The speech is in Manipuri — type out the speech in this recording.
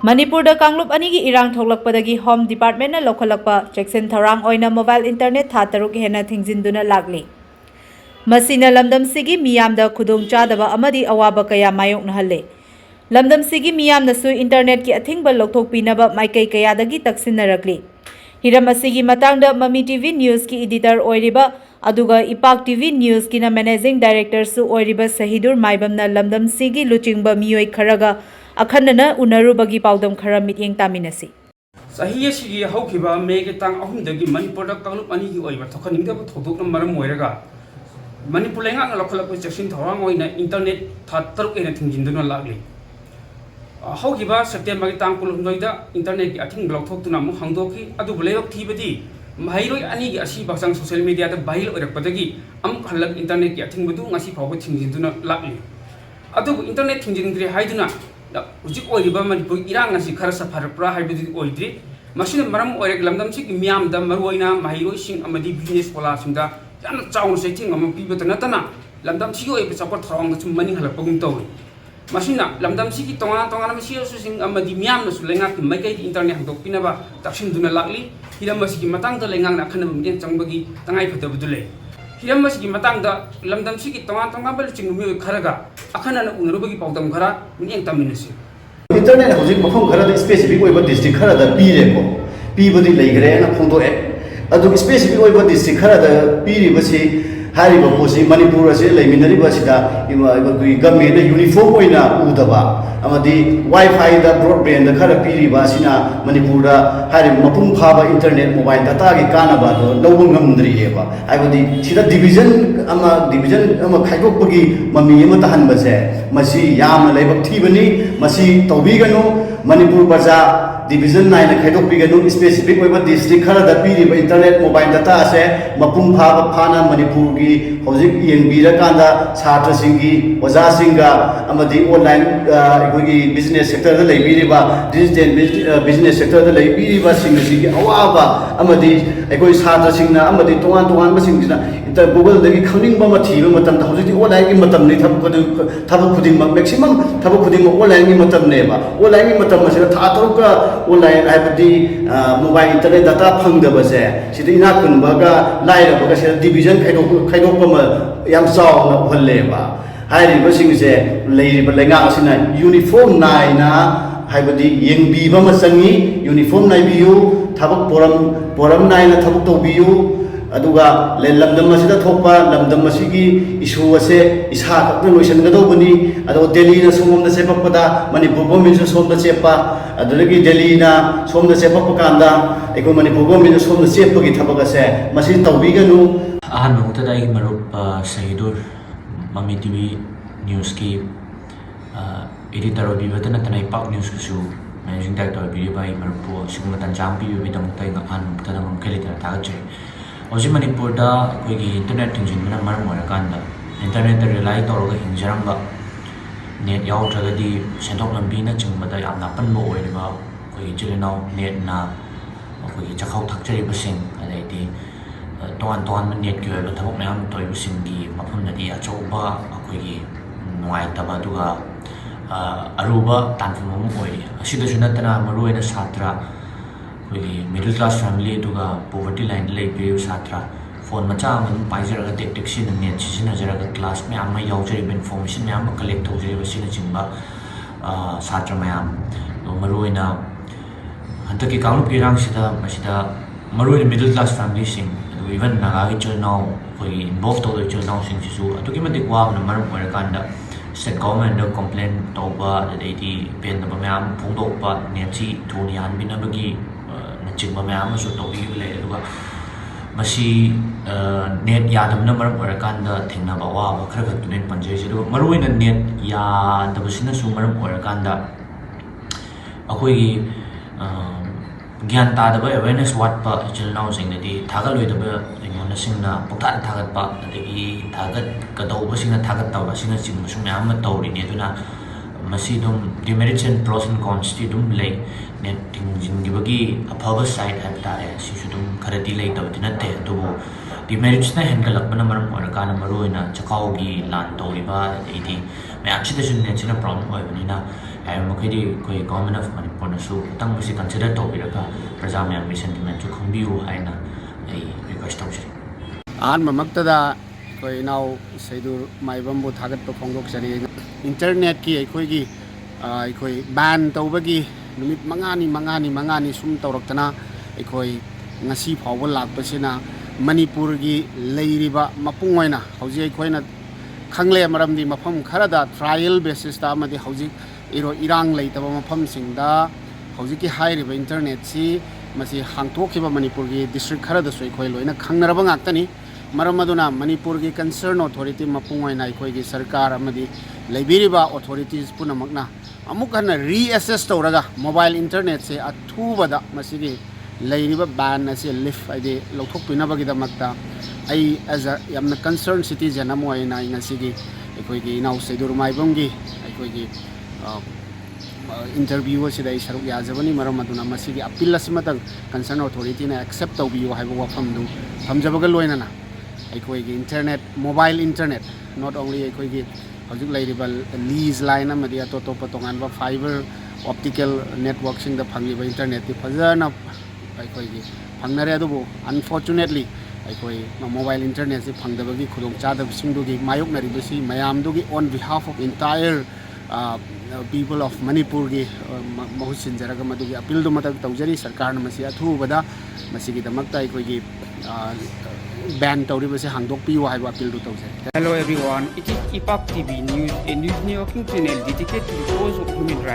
Manipurda Kanglup anigi irang thoklakpadagi Home Department na lokhalakpa Jackson Tharang oina mobile internet tha taruk hena thingzinduna lagli. Masina lamdamsigi miyamda khudong chadaba amadi awaba kaya mayoknahalle. Lamdamsigi miyamnasu internet ki athingba lokthokpinaba maikai kayadagi taksinnarakli. Hiram asigi matangda Mami TV News ki editor oiriba aduga Ipak TV News ki na managing director su oiriba Sahidur Maibamna lamdamsigi luchingba miyoi kharaga akhanana unarubagi paudam khara mityeng taminasi. Sahiya sigi haukiba mege tang ahumdagi Manipurda Kanglup anigi oiba thokaningdaba thodokna maram moiraga Manipur lenga lokhalakpa Jackson Tharang oina internet tha taruk ena thingjinduna lagli. Haukiba September ki tang 16 da internet ki athing block thoktuna mu hangdoki adu bleyok thibadi mahairoi anigi asi basang social media da bahil oirakpadagi am khalak internet ki athing budu ngasi phawba thingjinduna lagli. Adu internet thingjindri haiduna Ujik oiriba Manipur irang ngasi khara safarapra haibadi oidri masina maram oirek lamdamsigi miyamda maruoina mahairoi sing amadi business pola singda yana chaun setting am pibata natana lamdamsigi oiba support tharang da chumani halapagum tawi masina lamdamsigi tonga masiya susing amadi miyamna sulenga ki maikai internet handok pinaba taksinduna lagli hirammasigi matangda lengang na khanam mien changbagi tangai phatabudule hirammasigi matangda lamdamsigi tonga bal chingmi kharaga akhanana unarubagi paudam khara mien taminasi internet hojik mafam khara da specific oiba district khara da pireko pibodi leigre na phongdo e adu specific oiba district khara da piri basi hari ba posi Manipur ase leiminari ba sida government na uniform oina udaba amadi wifi da broadband da khara piri ba sina Manipur da hari mapung phaba internet mobile data gi kana ba do lobung ngamdri eba aibadi sida division ama khaigok pagi mami ama tahan ba se masi yam leibak thibani masi tawbiganu Manipur baza Division 9 na khaidok biganu specific oiba district khara da piri ba internet mobile data ase mapung phaba phana Manipur gi hojik yenbira kanda chhatra singi oja singa amadi online egogi business sector da leibiri ba digital business sector da leibiri ba singsi gi awaba amadi egoi chhatra singna amadi tongan ba singsina inter google dagi khawning ba ma thiba matam da hojik online gi matam nei thabuk khuding ma maximum thabuk khuding ma online gi matam ne ba online gi matam ma sina tha taruka online aibadi mobile internet data phangdaba se sida ina kunba ga laira ba ga sida division khaidok ba ma yam saw na uhalle ba hairi ba singse leiri ba lenga asina uniform nai na haibadi yengbi ba ma sangi uniform nai biyu thabak poram nai na thabuk to biyu aduga le lamdam masida thokpa lamdam masigi issue ase isa khakna loisan ga dobani ado Delhi na somom da sepapada Manipur government somda chepa adulagi Delhi na somda sepapa kanda eko Manipur government somda chepa gi thabak ase masi tawbiganu ahan mukta da ik marup Sahidur Mami TV News ki editor bibata na tanay Ipak News kusu managing director biba ik marup sigumatan jampi bibita mukta ik ahan mukta da mamkelita tagache Oji Manipur da koigi internet tinjinna maram orakanda internet da rely toroga hinjaramba net yautragadi senthok lambi na chingmada yamna panbo oiriba koigi chilinau net na koigi chakhau thakchari basing adaiti toan net ki oiba thabok mayam toiba singi mafumnadi achauba koigi nuai taba duga aruba tanfum oi asida sunatana maruena satra middle class family duga poverty line lay period satra phone macha man paijara ga taxi na net sina jara ga class me amma yaujari information me amma collect thojari basina chingba satra mayam maruina hantaki Kanglup ki rang sida maruina middle class family sing even naga gi chulnau koi involved to the chulnau sing sisu atuki madik wa na maram orakanda state government no complain toba the pen na mayam phongdokpa netchi thuni han binabagi chingma mayam so tobi le duga masi net yadamna maram orakanda thengna ba wa khara kha tunen panjai se du maruina net ya dabasina su maram orakanda akoi gi gyan ta da ba awareness what pa chilnau sing di thagal da ba engona singna pukta thagat pa adagi thagat ka dau ba singna thagat ta ba singna ching su mayam ma tawri ne duna masi dum demerits and pros and cons ti dum lay net tingjin gi bagi aphaba side have ta si su dum kharati lay taw tinate to demerits na hengalak bana maram orakana maruina chakau gi lan tawri ba idi me achida sun ne china problem oi bani na ꯃꯈꯩꯗꯤ ꯑꯩꯈꯣꯏ ꯒꯣꯔꯃꯦꯟ ꯑꯣꯐ ꯃꯅꯤꯄꯨꯔꯅꯁꯨ ꯈꯤꯇꯪ ꯃꯁꯤ ꯀꯟꯁꯤꯗꯔ ꯇꯧꯕꯤꯔꯒ ꯄ꯭ꯔꯖꯥ ꯃꯌꯥꯝꯒꯤ ꯁꯦꯟꯇꯤꯃꯦꯟꯁꯨ ꯈꯪꯕꯤꯌꯨ ꯍꯥꯏꯅ ꯑꯩ ꯔꯤꯀ꯭ꯋꯦꯁ ꯇꯧꯖꯔꯤ ꯑꯍꯥꯟꯕꯃꯛꯇꯗ ꯑꯩꯈꯣꯏ ꯏꯅꯥꯎ ꯁꯩꯗꯨꯔ ꯃꯥꯏꯕꯝꯕꯨ ꯊꯥꯒꯠꯄ ꯐꯣꯡꯗꯣꯛꯆꯔꯤ ꯏꯟꯇꯔꯅꯦꯠꯀꯤ ꯑꯩꯈꯣꯏ ꯕꯦꯟ ꯇꯧꯕꯒꯤ ꯅꯨꯃꯤꯠ ꯃꯉꯥꯅꯤ ꯁꯨꯝ ꯇꯧꯔꯛꯇꯅ ꯑꯩꯈꯣꯏ ꯉꯁꯤ ꯐꯥꯎꯕ ꯂꯥꯛꯄꯁꯤꯅ ꯃꯅꯤꯄꯨꯔꯒꯤ ꯂꯩꯔꯤꯕ ꯃꯄꯨꯡ ꯑꯣꯏꯅ ꯍꯧꯖꯤꯛ ꯑꯩꯈꯣꯏꯅ ꯈꯪꯂꯦ ꯃꯔꯝꯗꯤ ꯃꯐꯝ ꯈꯔꯗ ꯇ꯭ꯔꯥꯏꯌꯦꯜ ꯕꯦꯁꯤꯁꯇ ꯑꯃꯗꯤ ꯍꯧꯖꯤꯛ ꯏꯔꯥꯡ ꯂꯩꯇꯕ ꯃꯐꯝꯁꯤꯡꯗ ꯍꯧꯖꯤꯛꯀꯤ ꯍꯥꯏꯔꯤꯕ ꯏꯟꯇꯔꯅꯦꯠꯁꯤ ꯃꯁꯤ ꯍꯥꯡꯇꯣꯛꯈꯤꯕ ꯃꯅꯤꯄꯨꯔꯒꯤ ꯗꯤꯁꯇ꯭ꯔꯤꯛ ꯈꯔꯗꯁꯨ ꯑꯩꯈꯣꯏ ꯂꯣꯏꯅ ꯈꯪꯅꯔꯕ ꯉꯥꯛꯇꯅꯤ ꯃꯔꯝ ꯑꯗꯨꯅ ꯃꯅꯤꯄꯨꯔꯒꯤ ꯀꯟꯁꯔꯟ ꯑꯣꯊꯣꯔꯤꯇꯤ ꯃꯄꯨꯡ ꯑꯣꯏꯅ ꯑꯩꯈꯣꯏꯒꯤ ꯁꯔꯀꯥꯔ ꯑꯃꯗꯤ ꯂꯩꯕꯤꯔꯤꯕ ꯑꯣꯊꯣꯔꯤꯇꯤꯁ ꯄꯨꯝꯅꯃꯛꯅ ꯑꯃꯨꯛ ꯍꯟꯅ ꯔꯤꯑꯦꯁꯦꯁ ꯇꯧꯔꯒ ꯃꯣꯕꯥꯏꯜ ꯏꯟꯇꯔꯅꯦꯠꯁꯦ ꯑꯊꯨꯕꯗ ꯃꯁꯤꯒꯤ ꯂꯩꯔꯤꯕ ꯕꯦꯟ ꯑꯁꯤ ꯂꯤꯐ ꯍꯥꯏꯗꯤ ꯂꯧꯊꯣꯛꯄꯤꯅꯕꯒꯤꯗꯃꯛꯇ ꯑꯩ ꯑꯦꯖ ꯑ ꯌꯥꯝꯅ ꯀꯟꯁꯔꯟ ꯁꯤꯇꯤꯖꯦꯟ ꯑꯃ ꯑꯣꯏꯅ ꯑꯩ ꯉꯁꯤꯒꯤ ꯑꯩꯈꯣꯏꯒꯤ ꯏꯅꯥꯎ ꯁꯩꯗꯨꯔ ꯃꯥꯏꯕꯝꯒꯤ ꯑꯩꯈꯣꯏꯒꯤ इंटरव्यू असिदा आई सरुक याजबनी मरम अदुना मसिगी अपील असिमतंग कंसर्न अथॉरिटी ने एक्सेप्ट तौबियो हाइबो वफमदु थमजबगा लोइनना अखोइगी internet mobile internet not only अखोइगी हजिक लैरिबा लीज लाइन अमदि अतोतोप तोंगानबा फाइबर ऑप्टिकल नेटवर्क सिंग द फंगिबा इंटरनेट ति फजना अखोइगी फंगनरे अदुबो अनफॉर्चुनेटली अखोइ मोबाइल इंटरनेट से फंगदबगी खुदोंग चादबसिंगदुगी मायोकनरिबसि मयामदुगी on behalf of entire people of Manipur की महूत सिंजरग मदुगी अपील दो मतक तौजरी सरकार न मसी अथुबदा मसीगी दमकता अखोइगी बैन तौरिबसे हांगदोकपियो हाइबा अपील दो तौजरी Hello everyone, it is IPAP TV News, a news networking channel dedicated to the cause of human rights.